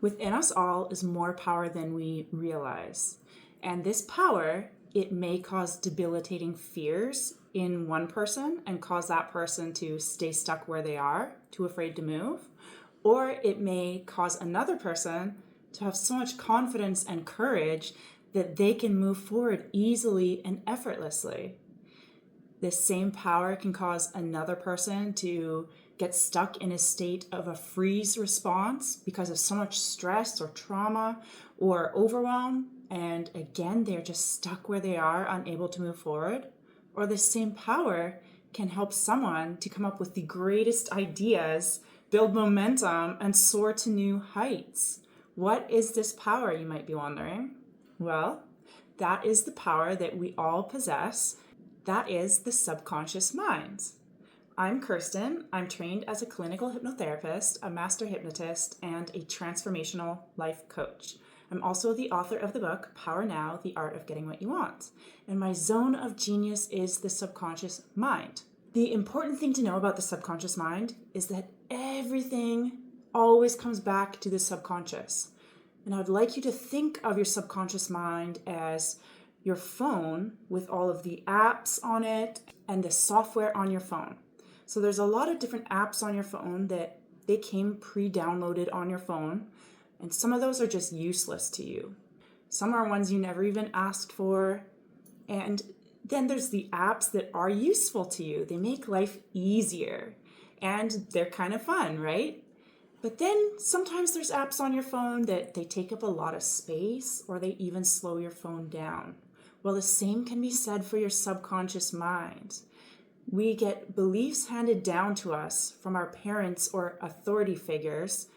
Within us all is more power than we realize. And this power, it may cause debilitating fears in one person and cause that person to stay stuck where they are, too afraid to move. Or it may cause another person to have so much confidence and courage that they can move forward easily and effortlessly. This same power can cause another person to get stuck in a state of a freeze response because of so much stress or trauma or overwhelm. And again, they're just stuck where they are, unable to move forward. Or this same power can help someone to come up with the greatest ideas, build momentum, and soar to new heights. What is this power, you might be wondering? Well, that is the power that we all possess. That is the subconscious mind. I'm Kirsten. I'm trained as a clinical hypnotherapist, a master hypnotist, and a transformational life coach. I'm also the author of the book, Power Now, The Art of Getting What You Want. And my zone of genius is the subconscious mind. The important thing to know about the subconscious mind is that everything always comes back to the subconscious. And I would like you to think of your subconscious mind as your phone with all of the apps on it and the software on your phone. So there's a lot of different apps on your phone that they came pre-downloaded on your phone, and some of those are just useless to you. Some are ones you never even asked for, and then there's the apps that are useful to you. They make life easier, and they're kind of fun, right? But then sometimes there's apps on your phone that they take up a lot of space, or they even slow your phone down. Well, the same can be said for your subconscious mind. We get beliefs handed down to us from our parents or authority figures,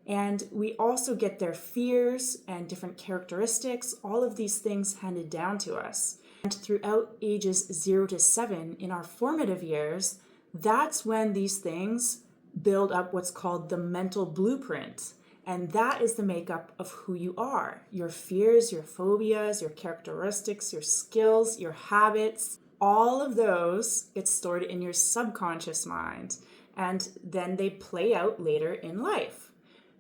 and we also get their fears and different characteristics, all of these things handed down to us. And throughout ages 0 to 7 in our formative years, that's when these things build up what's called the mental blueprint. And that is the makeup of who you are. Your fears, your phobias, your characteristics, your skills, your habits, all of those get stored in your subconscious mind. And then they play out later in life.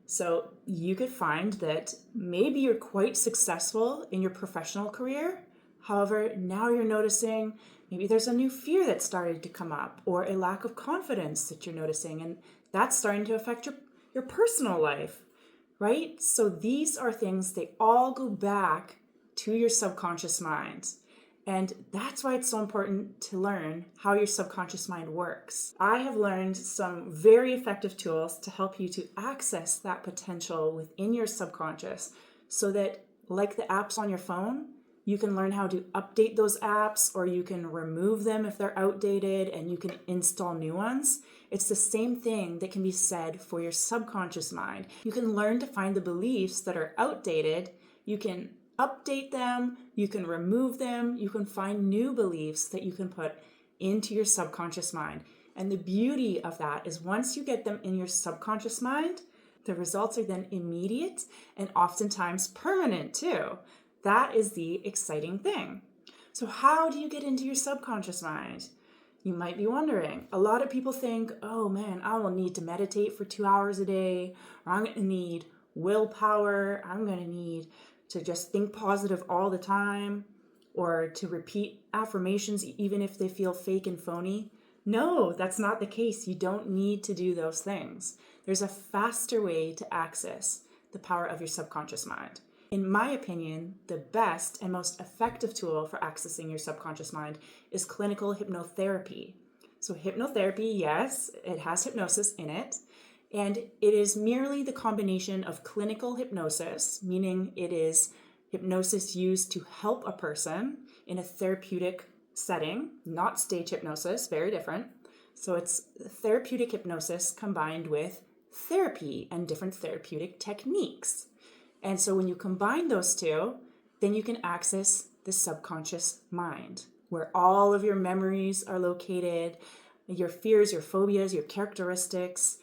So you could find that maybe you're quite successful in your professional career. However, now you're noticing maybe there's a new fear that started to come up, or a lack of confidence that you're noticing. And that's starting to affect your personal life. Right? So these are things, they all go back to your subconscious mind. And that's why it's so important to learn how your subconscious mind works. I have learned some very effective tools to help you to access that potential within your subconscious so that, like the apps on your phone, you can learn how to update those apps, or you can remove them if they're outdated, and you can install new ones. It's the same thing that can be said for your subconscious mind. You can learn to find the beliefs that are outdated. You can update them, you can remove them, you can find new beliefs that you can put into your subconscious mind. And the beauty of that is once you get them in your subconscious mind, the results are then immediate and oftentimes permanent too. That is the exciting thing. So how do you get into your subconscious mind? You might be wondering. A lot of people think, oh man, I will need to meditate for 2 hours a day, or I'm going to need willpower, I'm going to need to just think positive all the time, or to repeat affirmations even if they feel fake and phony. No, that's not the case. You don't need to do those things. There's a faster way to access the power of your subconscious mind. In my opinion, the best and most effective tool for accessing your subconscious mind is clinical hypnotherapy. So hypnotherapy, yes, it has hypnosis in it, and it is merely the combination of clinical hypnosis, meaning it is hypnosis used to help a person in a therapeutic setting, not stage hypnosis, very different. So it's therapeutic hypnosis combined with therapy and different therapeutic techniques. And so when you combine those two, then you can access the subconscious mind, where all of your memories are located, your fears, your phobias, your characteristics,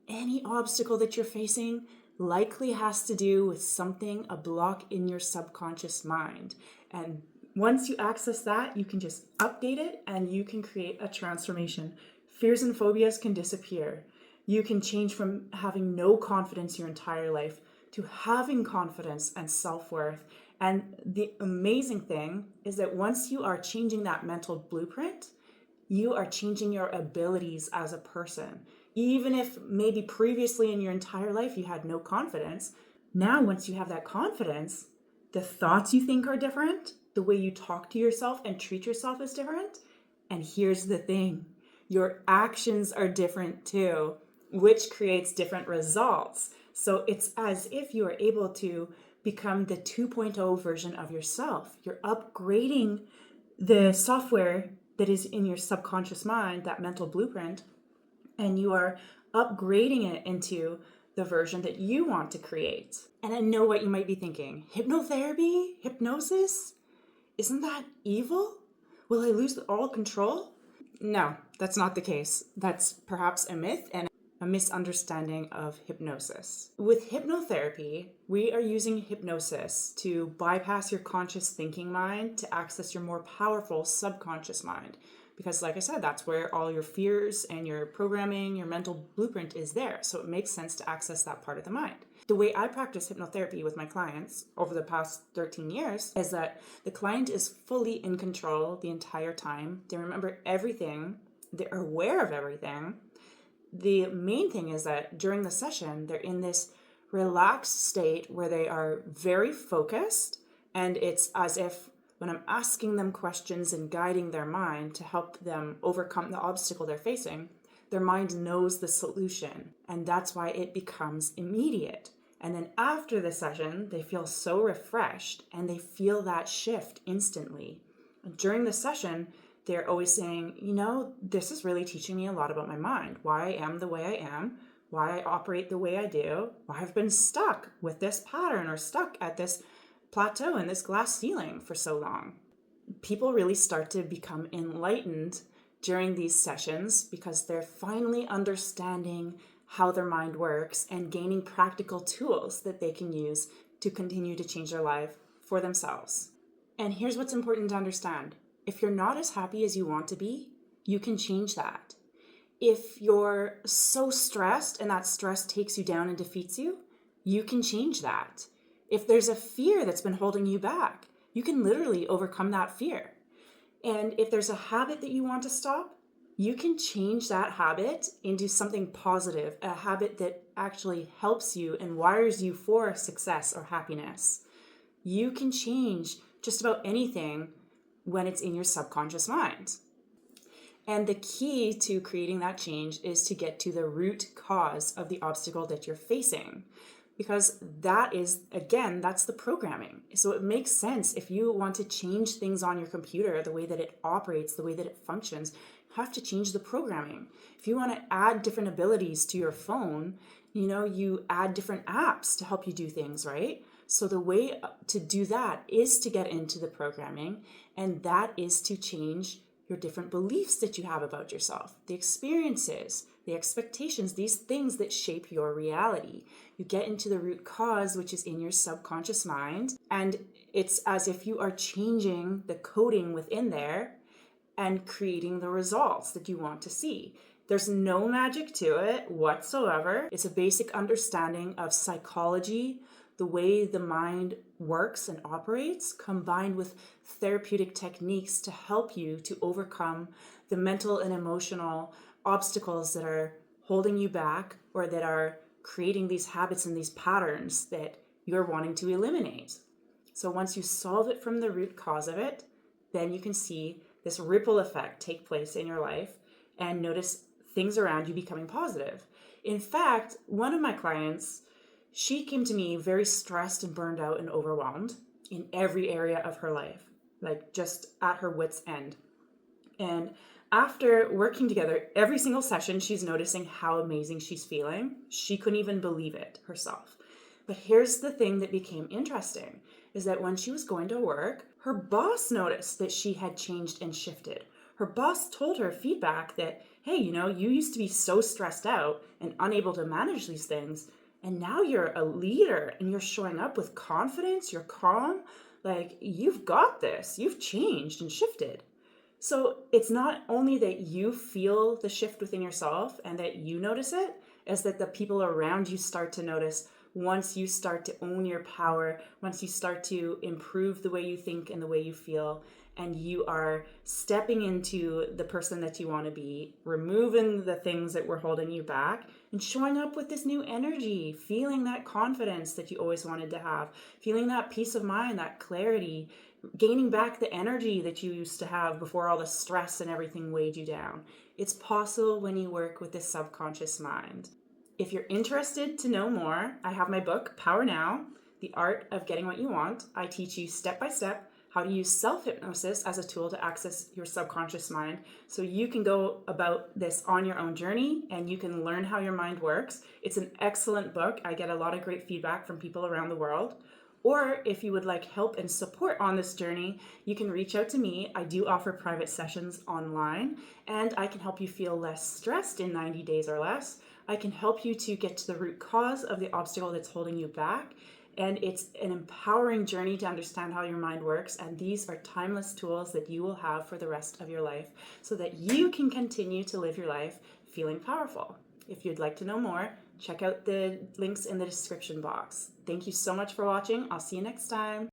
any obstacle that you're facing likely has to do with something, a block in your subconscious mind. And once you access that, you can just update it and you can create a transformation. Fears and phobias can disappear. You can change from having no confidence your entire life to having confidence and self-worth. And the amazing thing is that once you are changing that mental blueprint, you are changing your abilities as a person. Even if maybe previously in your entire life you had no confidence, now once you have that confidence, the thoughts you think are different, the way you talk to yourself and treat yourself is different. And here's the thing, your actions are different too, which creates different results. So it's as if you are able to become the 2.0 version of yourself. You're upgrading the software that is in your subconscious mind, that mental blueprint, and you are upgrading it into the version that you want to create. And I know what you might be thinking. Hypnotherapy? Hypnosis? Isn't that evil? Will I lose all control? No, that's not the case. That's perhaps a myth and a misunderstanding of hypnosis. With hypnotherapy, we are using hypnosis to bypass your conscious thinking mind to access your more powerful subconscious mind. Because like I said, that's where all your fears and your programming, your mental blueprint is there. So it makes sense to access that part of the mind. The way I practice hypnotherapy with my clients over the past 13 years is that the client is fully in control the entire time. They remember everything. They're aware of everything. The main thing is that during the session, they're in this relaxed state where they are very focused, and it's as if when I'm asking them questions and guiding their mind to help them overcome the obstacle they're facing, their mind knows the solution, and that's why it becomes immediate. And then after the session, they feel so refreshed and they feel that shift instantly. During the session, they're always saying, this is really teaching me a lot about my mind, why I am the way I am, why I operate the way I do, why I've been stuck with this pattern or stuck at this plateau in this glass ceiling for so long. People really start to become enlightened during these sessions because they're finally understanding how their mind works and gaining practical tools that they can use to continue to change their life for themselves. And here's what's important to understand. If you're not as happy as you want to be, you can change that. If you're so stressed and that stress takes you down and defeats you, you can change that. If there's a fear that's been holding you back, you can literally overcome that fear. And if there's a habit that you want to stop, you can change that habit into something positive, a habit that actually helps you and wires you for success or happiness. You can change just about anything when it's in your subconscious mind. And the key to creating that change is to get to the root cause of the obstacle that you're facing. Because that is, again, that's the programming. So it makes sense if you want to change things on your computer, the way that it operates, the way that it functions, you have to change the programming. If you want to add different abilities to your phone, you add different apps to help you do things, right? So the way to do that is to get into the programming, and that is to change your different beliefs that you have about yourself, the experiences, the expectations, these things that shape your reality. You get into the root cause, which is in your subconscious mind, and it's as if you are changing the coding within there and creating the results that you want to see. There's no magic to it whatsoever. It's a basic understanding of psychology, the way the mind works and operates, combined with therapeutic techniques to help you to overcome the mental and emotional obstacles that are holding you back or that are creating these habits and these patterns that you're wanting to eliminate. So once you solve it from the root cause of it, then you can see this ripple effect take place in your life and notice things around you becoming positive. In fact, one of my clients, she came to me very stressed and burned out and overwhelmed in every area of her life, like just at her wit's end. And after working together, every single session, she's noticing how amazing she's feeling. She couldn't even believe it herself. But here's the thing that became interesting, is that when she was going to work, her boss noticed that she had changed and shifted. Her boss told her feedback that, hey, you used to be so stressed out and unable to manage these things, and now you're a leader and you're showing up with confidence, you're calm, like you've got this, you've changed and shifted. So it's not only that you feel the shift within yourself and that you notice it, is that the people around you start to notice once you start to own your power, once you start to improve the way you think and the way you feel, and you are stepping into the person that you want to be, removing the things that were holding you back, and showing up with this new energy, feeling that confidence that you always wanted to have, feeling that peace of mind, that clarity, gaining back the energy that you used to have before all the stress and everything weighed you down. It's possible when you work with the subconscious mind. If you're interested to know more, I have my book, Power Now, The Art of Getting What You Want. I teach you step by step how to use self-hypnosis as a tool to access your subconscious mind so you can go about this on your own journey and you can learn how your mind works. It's an excellent book. I get a lot of great feedback from people around the world. Or if you would like help and support on this journey, you can reach out to me. I do offer private sessions online, and I can help you feel less stressed in 90 days or less. I can help you to get to the root cause of the obstacle that's holding you back. And it's an empowering journey to understand how your mind works. And these are timeless tools that you will have for the rest of your life so that you can continue to live your life feeling powerful. If you'd like to know more, check out the links in the description box. Thank you so much for watching. I'll see you next time.